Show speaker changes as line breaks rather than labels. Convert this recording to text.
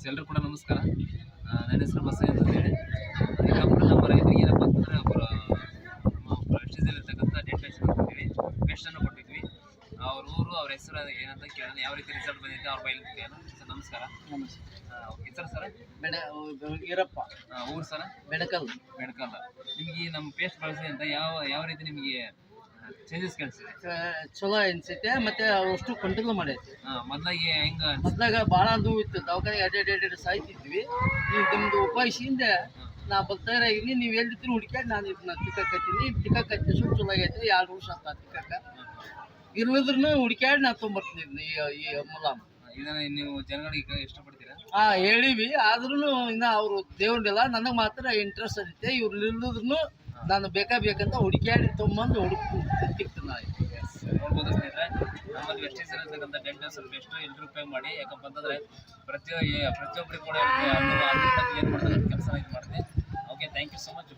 ಎಲ್ಲರೂ ಕೂಡ ನಮಸ್ಕಾರ. ನನ್ನ ಹೆಸರು ಬಸಯ್ಯ ಅಂತ ಹೇಳಿ. ಈಗ ನಮ್ಮ ರೈತರಿಗೆ ಏನಪ್ಪ ಅಂತಂದರೆ ನಮ್ಮ ಪ್ರೆಸ್ಟೀಜಲ್ಲಿರ್ತಕ್ಕಂಥ ಡೆಂಟೇಷನ್ ಕೊಟ್ಟಿದ್ವಿ, ಪೇಸ್ಟನ್ನು ಕೊಟ್ಟಿದ್ವಿ. ಅವ್ರ ಊರು ಅವ್ರ ಹೆಸರು ಏನಂತ ಕೇಳೋಣ, ಯಾವ ರೀತಿ ರಿಸಲ್ಟ್ ಬಂದಿದೆ ಅವ್ರ ಬೈಲಿ ಕೇಳೋಣ. ಸರ್ ನಮಸ್ಕಾರ. ಹೆಸರು ಸರ್
ಈರಪ್ಪ.
ಊರು ಸರ್
ಬೆಡಕಲ್.
ನಿಮಗೆ ನಮ್ಮ ಪೇಸ್ಟ್ ಬಳಸಿ ಅಂತ ಯಾವ ರೀತಿ ನಿಮಗೆ ಚೇಂಜಸ್ ಕೇಳಿಸಿದೆ?
ಚಲೋ ಅನ್ಸೈತೆ, ಮತ್ತೆ ಅಷ್ಟು ಕಂಟ್ರೋಲ್ ಮಾಡೈತೆ.
ಮೊದಲಾಗಿ
ಮೊದ್ಲಾಗ ಭಾಳ ನೋವು ಇತ್ತು, ದವಾಖಾನೆ ಎಡೆ ಸಾಯ್ತಿದ್ವಿ. ಈಗ ನಿಮ್ದು ಉಪಾಯಿಸಿಂದ ನಾ ಬರ್ತಾಯಿದ್ದೀನಿ, ನೀವು ಎಲ್ಲಿದ್ರು ಹುಡುಕ್ಯಾಡಿ ನಾನು ಇದನ್ನ ತಿಕ್ಕಾಕತ್ತೀನಿ. ತಿಕ್ಕಾಕತ್ತಿ ಸುಟ್ಟು ಚಲೋ ಆಗೈತೆ. 2 ವರ್ಷ ಅಂತ ತಿಕ್ಕಾಕ ಇಲ್ಲದ್ರೂ ಹುಡುಕ್ಯಾಡಿ ನಾ ತೊಗೊಂಬರ್ತೀನಿ ಈ ಮುಲಾಮ್.
ಇದನ್ನ ನೀವು ಜನಗಳಿಗೆ ಇಷ್ಟಪಡ್ತೀರಾ?
ಹೇಳಿವಿ, ಆದ್ರೂ ಇನ್ನ ಅವರು ದೇವ್ರಿಲ್ಲ. ನನಗೆ ಮಾತ್ರ ಇಂಟ್ರೆಸ್ಟ್ ಐತೆ. ಇವ್ರು ಇಲ್ಲದ್ರೂ ನಾನು ಬೇಕಂತ ಹುಡುಕ್ಯಾಡಿ ತೊಗೊಂಬಂದು ತಿಕ್ತೀನಿ.
ನೋಡ್ಬೋದು ಸ್ನೇಹಿತರೆ, ನಮ್ಮಲ್ಲಿ ವೆಸ್ಟೀಸ್ ಇರತಕ್ಕಂಥ ಡೆಂಟಲ್ ಪೇಸ್ಟ್ ಎಲ್ಲರೂ ಪೇ ಮಾಡಿ. ಯಾಕಪ್ಪ ಅಂತಂದರೆ ಪ್ರತಿಯೊಬ್ಬರಿಗೆ ಕೂಡ ಏನು ಮಾಡ್ತಾರೆ ಕೆಲಸ ಇದು ಮಾಡ್ತೀನಿ. Okay, thank you so much.